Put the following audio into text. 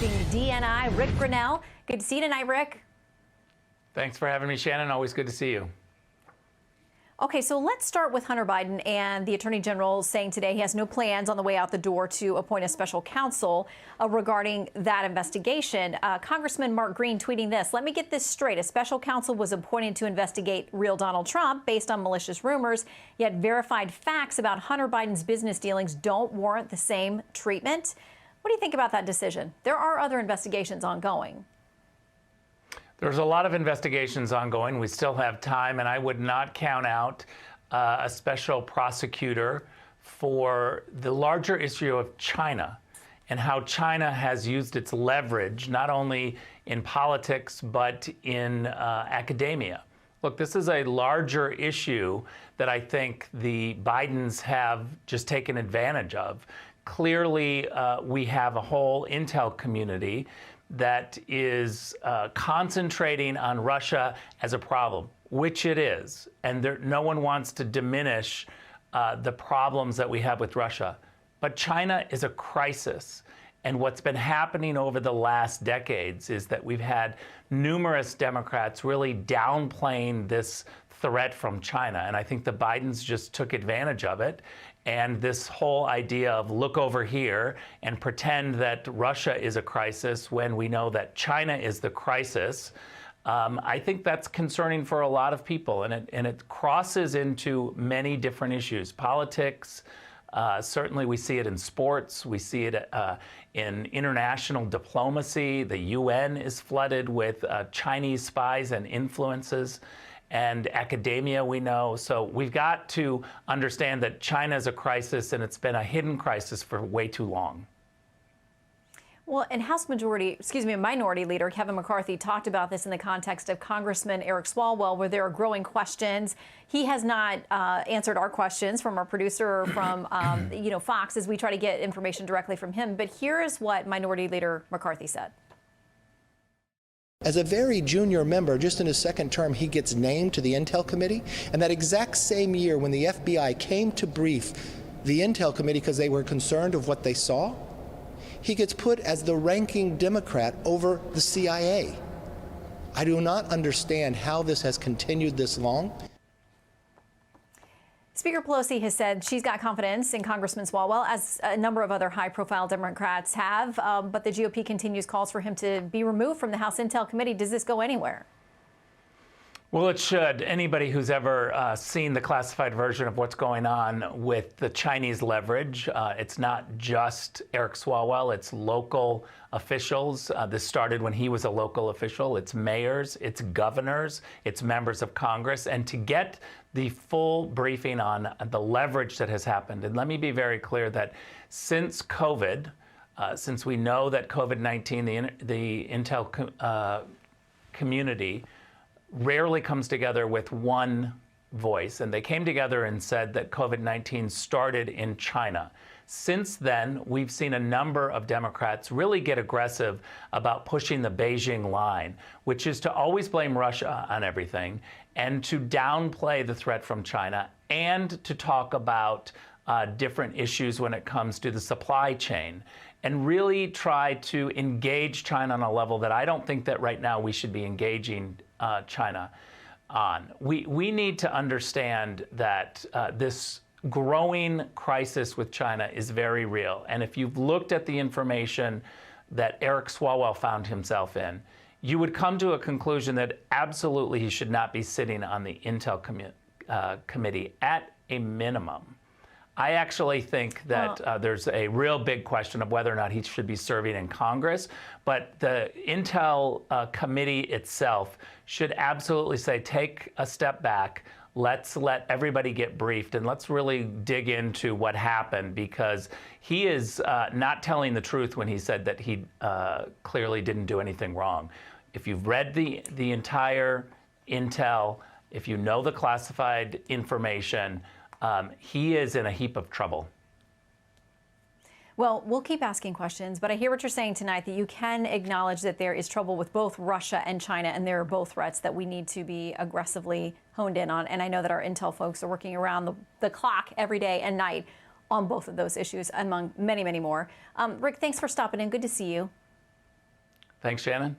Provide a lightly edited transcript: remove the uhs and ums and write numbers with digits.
representing DNI, Ric Grenell. Good to see you tonight, Ric. Thanks for having me, Shannon. Always good to see you. Okay, so let's start with Hunter Biden and the Attorney General saying today he has no plans on the way out the door to appoint a special counsel regarding that investigation. Congressman Mark Green tweeting this: "Let me get this straight. A special counsel was appointed to investigate real Donald Trump based on malicious rumors, yet verified facts about Hunter Biden's business dealings don't warrant the same treatment." What do you think about that decision? There are other investigations ongoing. There's a lot of investigations ongoing. We still have time, and I would not count out a special prosecutor for the larger issue of China and how China has used its leverage, not only in politics, but in academia. Look, this is a larger issue that I think the Bidens have just taken advantage of. Clearly, we have a whole intel community that is concentrating on Russia as a problem, which it is. And no one wants to diminish the problems that we have with Russia. But China is a crisis. And what's been happening over the last decades is that we've had numerous Democrats really downplaying this threat from China. And I think the Bidens just took advantage of it. And this whole idea of look over here and pretend that Russia is a crisis when we know that China is the crisis, I think that's concerning for a lot of people. And it crosses into many different issues. Politics, certainly we see it in sports. We see it in international diplomacy. The UN is flooded with Chinese spies and influences. And academia, we know. So we've got to understand that China is a crisis, and it's been a hidden crisis for way too long. Well, and Minority Leader Kevin McCarthy talked about this in the context of Congressman Eric Swalwell, where there are growing questions. He has not answered our questions from our producer or from Fox as we try to get information directly from him. But here is what Minority Leader McCarthy said. As a very junior member, just in his second term, he gets named to the Intel Committee. And that exact same year, when the FBI came to brief the Intel Committee because they were concerned of what they saw, he gets put as the ranking Democrat over the CIA. I do not understand how this has continued this long. Speaker Pelosi has said she's got confidence in Congressman Swalwell, as a number of other high-profile Democrats have, but the GOP continues calls for him to be removed from the House Intel Committee. Does this go anywhere? Well, it should. Anybody who's ever seen the classified version of what's going on with the Chinese leverage, it's not just Eric Swalwell, it's local officials. This started when he was a local official. It's mayors, it's governors, it's members of Congress. And to get the full briefing on the leverage that has happened, and let me be very clear that since COVID, since we know that COVID-19, the Intel community rarely comes together with one voice, and they came together and said that COVID-19 started in China. Since then, we've seen a number of Democrats really get aggressive about pushing the Beijing line, which is to always blame Russia on everything and to downplay the threat from China and to talk about different issues when it comes to the supply chain and really try to engage China on a level that I don't think that right now we should be engaging China on. We need to understand that this growing crisis with China is very real. And if you've looked at the information that Eric Swalwell found himself in, you would come to a conclusion that absolutely he should not be sitting on the Intel committee at a minimum. I actually think that there's a real big question of whether or not he should be serving in Congress, but the Intel committee itself should absolutely say, take a step back, let's let everybody get briefed, and let's really dig into what happened, because he is not telling the truth when he said that he clearly didn't do anything wrong. If you've read the entire Intel, if you know the classified information, he is in a heap of trouble. Well, we'll keep asking questions, but I hear what you're saying tonight, that you can acknowledge that there is trouble with both Russia and China, and there are both threats that we need to be aggressively honed in on. And I know that our intel folks are working around the clock every day and night on both of those issues, among many, many more. Ric, thanks for stopping in. Good to see you. Thanks, Shannon.